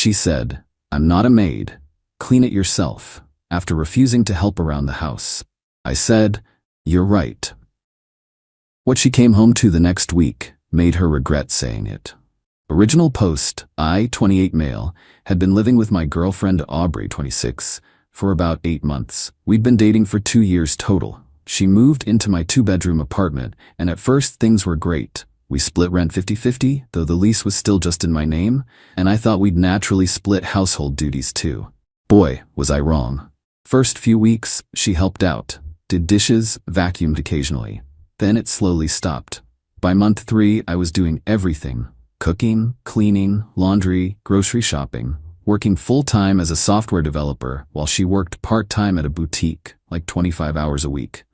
She said, "I'm not a maid. Clean it yourself," after refusing to help around the house. I said, "You're right." What she came home to the next week made her regret saying it. Original post, I, 28 male, had been living with my girlfriend Aubrey, 26, for about 8 months. We'd been dating for 2 years total. She moved into my 2-bedroom apartment, and at first things were great. We split rent 50-50, though the lease was still just in my name, and I thought we'd naturally split household duties too. Boy, was I wrong. First few weeks, she helped out, did dishes, vacuumed occasionally. Then it slowly stopped. By month 3, I was doing everything. Cooking, cleaning, laundry, grocery shopping, working full-time as a software developer while she worked part-time at a boutique, like 25 hours a week.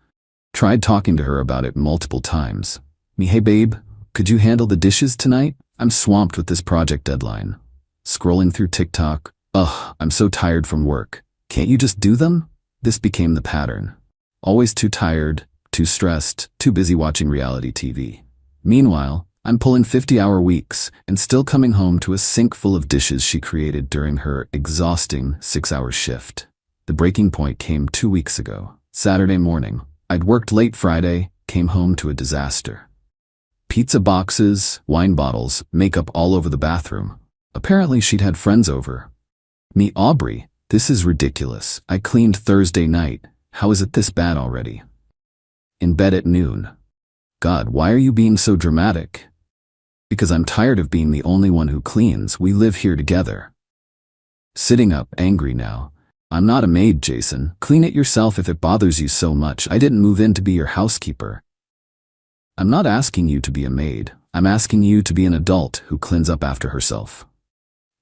Tried talking to her about it multiple times. "Hey babe, could you handle the dishes tonight? I'm swamped with this project deadline." Scrolling through TikTok, "Ugh, I'm so tired from work. Can't you just do them?" This became the pattern. Always too tired, too stressed, too busy watching reality TV. Meanwhile, I'm pulling 50-hour weeks and still coming home to a sink full of dishes she created during her exhausting 6-hour shift. The breaking point came 2 weeks ago. Saturday morning. I'd worked late Friday, came home to a disaster. Pizza boxes, wine bottles, makeup all over the bathroom. Apparently she'd had friends over. Me, Aubrey, this is ridiculous. I cleaned Thursday night. How is it this bad already? In bed at noon. God, why are you being so dramatic? Because I'm tired of being the only one who cleans. We live here together. Sitting up, angry now. I'm not a maid, Jason. Clean it yourself if it bothers you so much. I didn't move in to be your housekeeper. I'm not asking you to be a maid. I'm asking you to be an adult who cleans up after herself.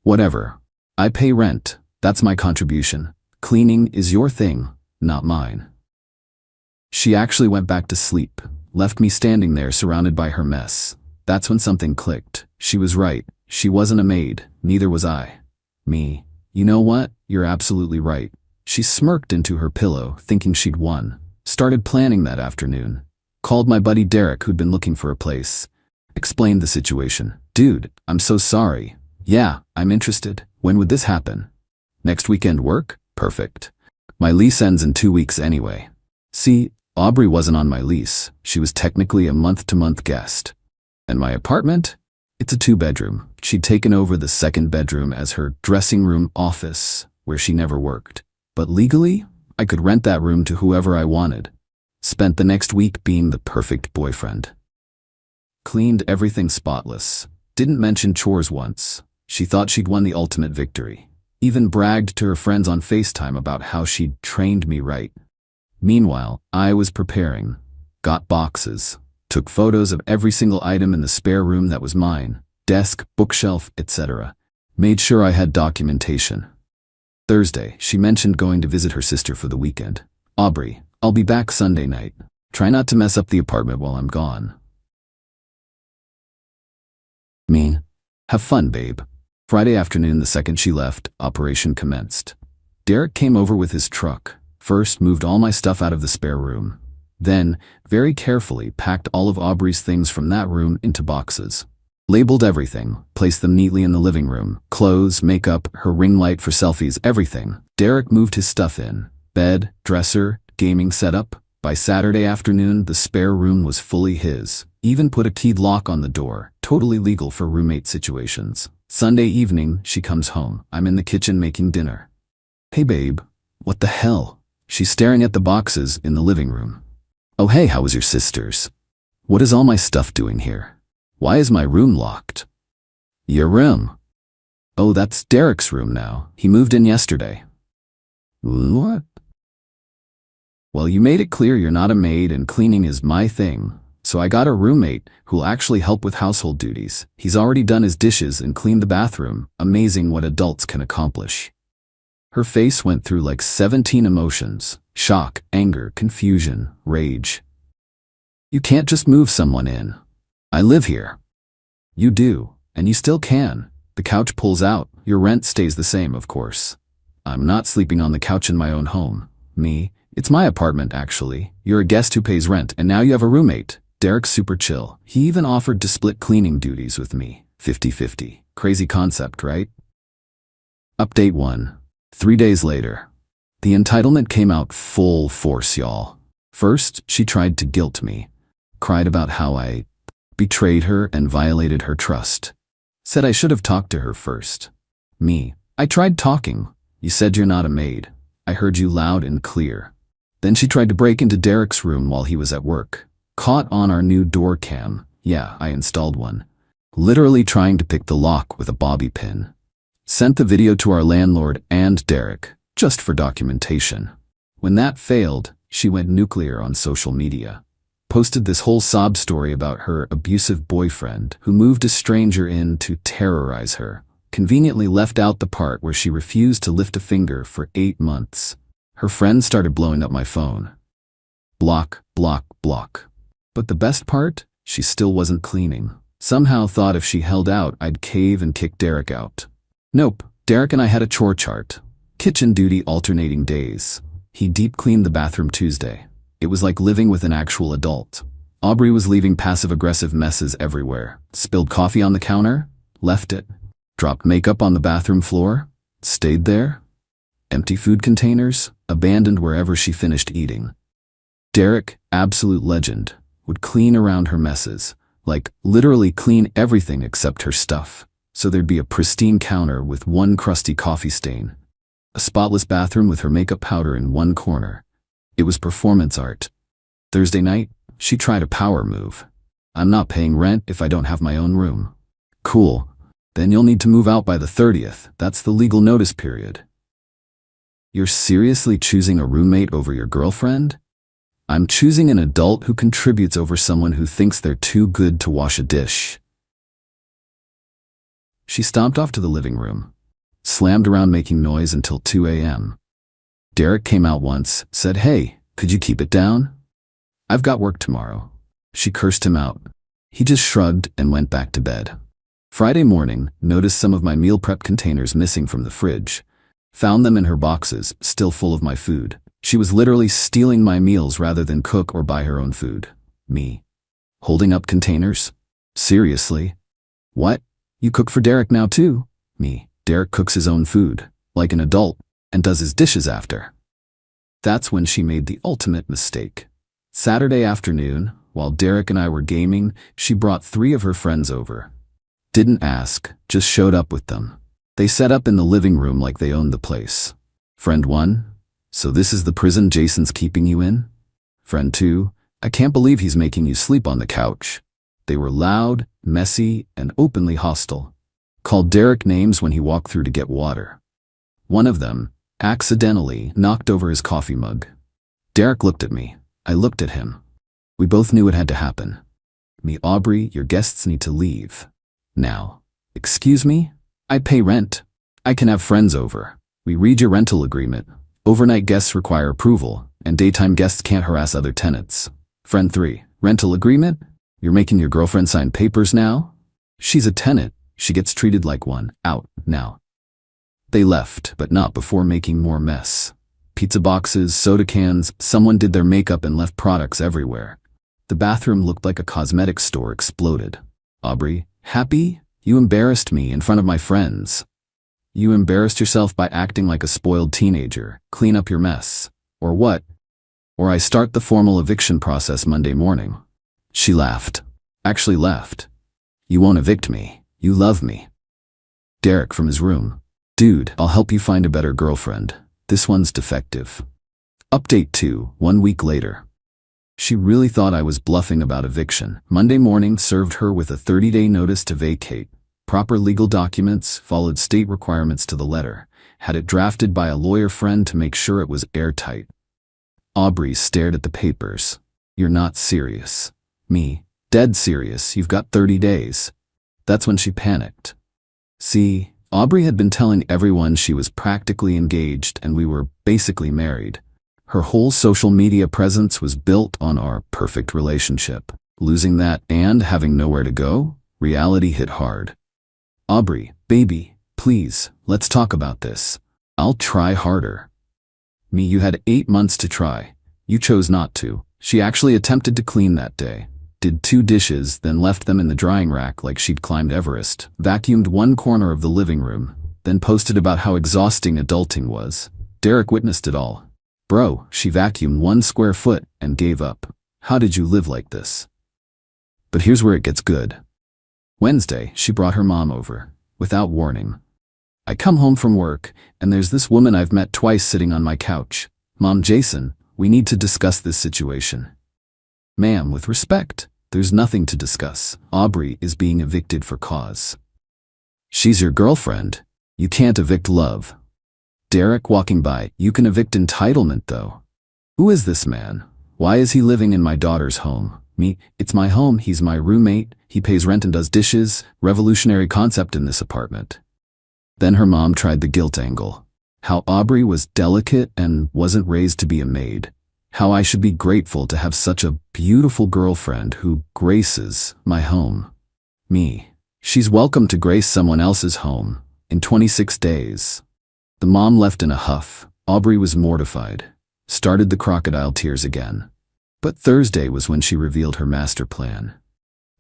Whatever. I pay rent. That's my contribution. Cleaning is your thing, not mine. She actually went back to sleep, left me standing there surrounded by her mess. That's when something clicked. She was right. She wasn't a maid. Neither was I. Me. You know what? You're absolutely right. She smirked into her pillow, thinking she'd won. Started planning that afternoon. Called my buddy Derek, who'd been looking for a place. Explained the situation. "Dude, I'm so sorry. Yeah, I'm interested. When would this happen?" "Next weekend work? Perfect. My lease ends in 2 weeks anyway." See, Aubrey wasn't on my lease. She was technically a month-to-month guest. And my apartment? It's a 2-bedroom. She'd taken over the 2nd bedroom as her dressing room office, where she never worked. But legally, I could rent that room to whoever I wanted. Spent the next week being the perfect boyfriend. Cleaned everything spotless. Didn't mention chores once. She thought she'd won the ultimate victory. Even bragged to her friends on FaceTime about how she'd trained me right. Meanwhile, I was preparing. Got boxes. Took photos of every single item in the spare room that was mine. Desk, bookshelf, etc. Made sure I had documentation. Thursday, she mentioned going to visit her sister for the weekend. "Aubrey, I'll be back Sunday night. Try not to mess up the apartment while I'm gone." Me. "Have fun, babe." Friday afternoon, the second she left, operation commenced. Derek came over with his truck. First, moved all my stuff out of the spare room. Then, very carefully, packed all of Aubrey's things from that room into boxes. Labeled everything, placed them neatly in the living room. Clothes, makeup, her ring light for selfies, everything. Derek moved his stuff in. Bed, dresser, gaming setup. By Saturday afternoon, the spare room was fully his. Even put a keyed lock on the door, totally legal for roommate situations. Sunday evening, she comes home. I'm in the kitchen making dinner. "Hey babe, what the hell?" She's staring at the boxes in the living room. "Oh hey, how was your sister's? What is all my stuff doing here? Why is my room locked?" "Your room?" "Oh, that's Derek's room now. He moved in yesterday." "What?" "Well, you made it clear you're not a maid and cleaning is my thing. So I got a roommate who'll actually help with household duties. He's already done his dishes and cleaned the bathroom. Amazing what adults can accomplish." Her face went through like 17 emotions. Shock, anger, confusion, rage. "You can't just move someone in. I live here." "You do, and you still can. The couch pulls out. Your rent stays the same, of course." "I'm not sleeping on the couch in my own home." "Me? It's my apartment, actually. You're a guest who pays rent, and now you have a roommate." Derek's super chill. He even offered to split cleaning duties with me. 50-50. Crazy concept, right? Update 1. 3 days later. The entitlement came out full force, y'all. First, she tried to guilt me. Cried about how I betrayed her and violated her trust. Said I should have talked to her first. Me. I tried talking. You said you're not a maid. I heard you loud and clear. Then she tried to break into Derek's room while he was at work. Caught on our new door cam. Yeah, I installed one. Literally trying to pick the lock with a bobby pin. Sent the video to our landlord and Derek, just for documentation. When that failed, she went nuclear on social media. Posted this whole sob story about her abusive boyfriend who moved a stranger in to terrorize her. Conveniently left out the part where she refused to lift a finger for 8 months. Her friends started blowing up my phone. Block, block, block. But the best part? She still wasn't cleaning. Somehow thought if she held out, I'd cave and kick Derek out. Nope, Derek and I had a chore chart. Kitchen duty alternating days. He deep cleaned the bathroom Tuesday. It was like living with an actual adult. Aubrey was leaving passive-aggressive messes everywhere. Spilled coffee on the counter? Left it. Dropped makeup on the bathroom floor? Stayed there. Empty food containers? Abandoned wherever she finished eating. Derek, absolute legend, would clean around her messes. Like, literally clean everything except her stuff. So there'd be a pristine counter with one crusty coffee stain. A spotless bathroom with her makeup powder in one corner. It was performance art. Thursday night, she tried a power move. I'm not paying rent if I don't have my own room. Cool. Then you'll need to move out by the 30th. That's the legal notice period. You're seriously choosing a roommate over your girlfriend? I'm choosing an adult who contributes over someone who thinks they're too good to wash a dish. She stomped off to the living room. Slammed around making noise until 2 a.m. Derek came out once, said, "Hey, could you keep it down? I've got work tomorrow." She cursed him out. He just shrugged and went back to bed. Friday morning, noticed some of my meal prep containers missing from the fridge. Found them in her boxes, still full of my food. She was literally stealing my meals rather than cook or buy her own food. Me. Holding up containers? Seriously? What? You cook for Derek now too? Me. Derek cooks his own food, like an adult, and does his dishes after. That's when she made the ultimate mistake. Saturday afternoon, while Derek and I were gaming, she brought 3 of her friends over. Didn't ask, just showed up with them. They set up in the living room like they owned the place. Friend 1, "So this is the prison Jason's keeping you in?" Friend 2, "I can't believe he's making you sleep on the couch." They were loud, messy, and openly hostile. Called Derek names when he walked through to get water. One of them accidentally knocked over his coffee mug. Derek looked at me. I looked at him. We both knew it had to happen. Me, "Aubrey, your guests need to leave. Now." "Excuse me? I pay rent. I can have friends over. We read your rental agreement. Overnight guests require approval, and daytime guests can't harass other tenants." Friend 3, "Rental agreement? You're making your girlfriend sign papers now? She's a tenant. She gets treated like one. Out, now." They left, but not before making more mess. Pizza boxes, soda cans, someone did their makeup and left products everywhere. The bathroom looked like a cosmetics store exploded. "Aubrey, happy? You embarrassed me in front of my friends. You embarrassed yourself by acting like a spoiled teenager. Clean up your mess. Or what? Or I start the formal eviction process Monday morning." She laughed. Actually left. "You won't evict me. You love me." Derek from his room. "Dude, I'll help you find a better girlfriend. This one's defective." Update 2, 1 week later. She really thought I was bluffing about eviction. Monday morning served her with a 30-day notice to vacate. Proper legal documents, followed state requirements to the letter. Had it drafted by a lawyer friend to make sure it was airtight. Aubrey stared at the papers. "You're not serious." Me. "Dead serious, you've got 30 days. That's when she panicked. See, Aubrey had been telling everyone she was practically engaged and we were basically married. Her whole social media presence was built on our perfect relationship. Losing that and having nowhere to go, reality hit hard. "Aubrey, baby, please, let's talk about this. I'll try harder." Me, "You had 8 months to try. You chose not to." She actually attempted to clean that day. Did 2 dishes, then left them in the drying rack like she'd climbed Everest. Vacuumed one corner of the living room. then posted about how exhausting adulting was. Derek witnessed it all. Bro, she vacuumed 1 square foot and gave up. How did you live like this? But here's where it gets good. Wednesday, she brought her mom over, without warning. I come home from work, and there's this woman I've met twice sitting on my couch. Mom, Jason, we need to discuss this situation. Ma'am, with respect, there's nothing to discuss. Aubrey is being evicted for cause. She's your girlfriend. You can't evict love. Derek walking by, you can evict entitlement though. Who is this man? Why is he living in my daughter's home? Me, it's my home, he's my roommate, he pays rent and does dishes, revolutionary concept in this apartment. Then her mom tried the guilt angle. How Aubrey was delicate and wasn't raised to be a maid. How I should be grateful to have such a beautiful girlfriend who graces my home. Me, she's welcome to grace someone else's home in 26 days. The mom left in a huff. Aubrey was mortified. Started the crocodile tears again. But Thursday was when she revealed her master plan.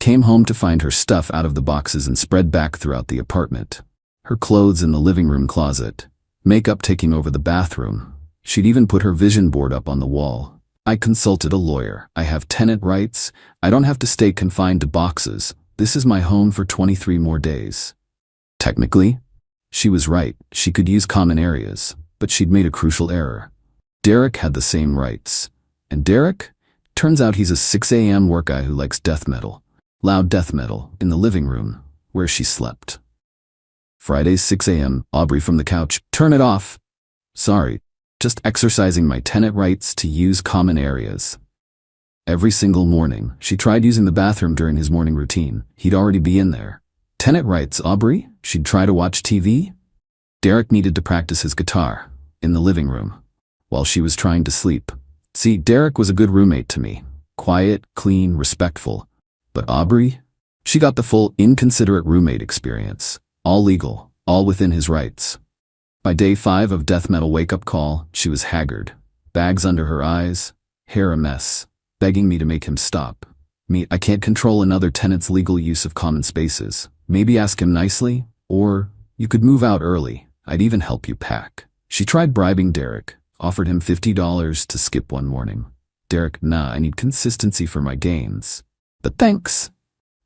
Came home to find her stuff out of the boxes and spread back throughout the apartment. Her clothes in the living room closet. Makeup taking over the bathroom. She'd even put her vision board up on the wall. I consulted a lawyer. I have tenant rights. I don't have to stay confined to boxes. This is my home for 23 more days. Technically, she was right. She could use common areas, but she'd made a crucial error. Derek had the same rights. And Derek? Turns out he's a 6 a.m. work guy who likes death metal. Loud death metal, in the living room, where she slept. Fridays 6 a.m., Aubrey from the couch, turn it off. Sorry, just exercising my tenant rights to use common areas. Every single morning, she tried using the bathroom during his morning routine. He'd already be in there. Tenant rights, Aubrey? She'd try to watch TV? Derek needed to practice his guitar, in the living room, while she was trying to sleep. See, Derek was a good roommate to me. Quiet, clean, respectful. But Aubrey? She got the full, inconsiderate roommate experience. All legal, all within his rights. By day 5 of death metal wake-up call, she was haggard. Bags under her eyes, hair a mess, begging me to make him stop. Me, I can't control another tenant's legal use of common spaces. Maybe ask him nicely, or you could move out early. I'd even help you pack. She tried bribing Derek, offered him $50 to skip one morning. Derek, nah, I need consistency for my gains. But thanks.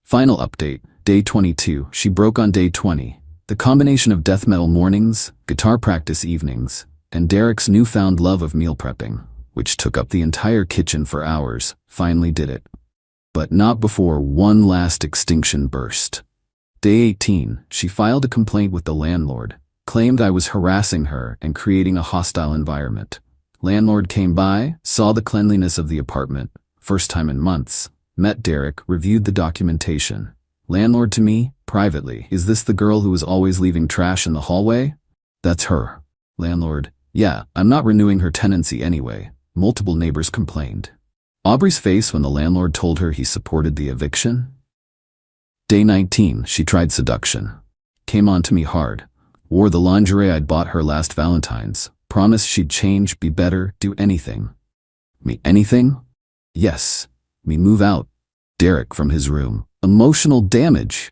Final update, day 22. She broke on day 20. The combination of death metal mornings, guitar practice evenings, and Derek's newfound love of meal prepping, which took up the entire kitchen for hours, finally did it. But not before one last extinction burst. Day 18, she filed a complaint with the landlord, claimed I was harassing her and creating a hostile environment. Landlord came by, saw the cleanliness of the apartment, first time in months, met Derek, reviewed the documentation. Landlord to me, privately, is this the girl who is always leaving trash in the hallway? That's her. Landlord, yeah, I'm not renewing her tenancy anyway. Multiple neighbors complained. Aubrey's face when the landlord told her he supported the eviction? Day 19, she tried seduction. Came on to me hard. Wore the lingerie I'd bought her last Valentine's. Promised she'd change, be better, do anything. Me anything? Yes. Me move out. Derek from his room. Emotional damage.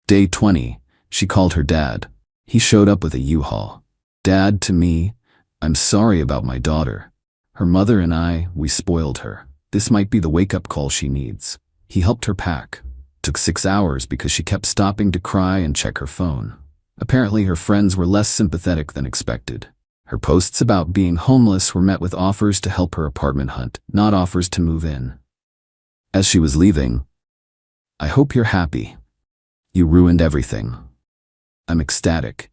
Day 20, she called her dad. He showed up with a U-Haul. Dad, to me, I'm sorry about my daughter. Her mother and I, we spoiled her. This might be the wake-up call she needs. He helped her pack. Took 6 hours because she kept stopping to cry and check her phone. Apparently her friends were less sympathetic than expected. Her posts about being homeless were met with offers to help her apartment hunt, not offers to move in. As she was leaving, I hope you're happy. You ruined everything. I'm ecstatic.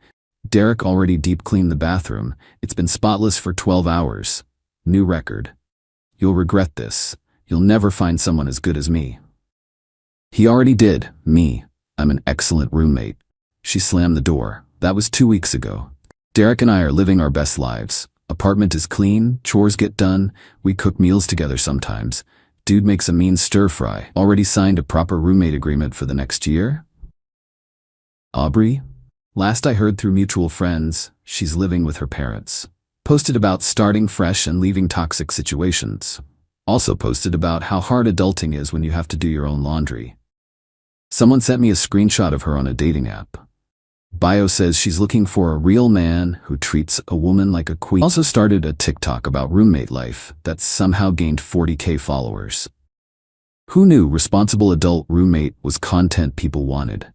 Derek already deep cleaned the bathroom. It's been spotless for 12 hours. New record. You'll regret this. You'll never find someone as good as me. He already did. Me. I'm an excellent roommate. She slammed the door. That was 2 weeks ago. Derek and I are living our best lives. Apartment is clean, chores get done, we cook meals together sometimes. Dude makes a mean stir-fry. Already signed a proper roommate agreement for the next year? Aubrey? Last I heard through mutual friends, she's living with her parents. Posted about starting fresh and leaving toxic situations. Also posted about how hard adulting is when you have to do your own laundry. Someone sent me a screenshot of her on a dating app. Bio says she's looking for a real man who treats a woman like a queen. Also started a TikTok about roommate life that somehow gained 40K followers. Who knew responsible adult roommate was content people wanted?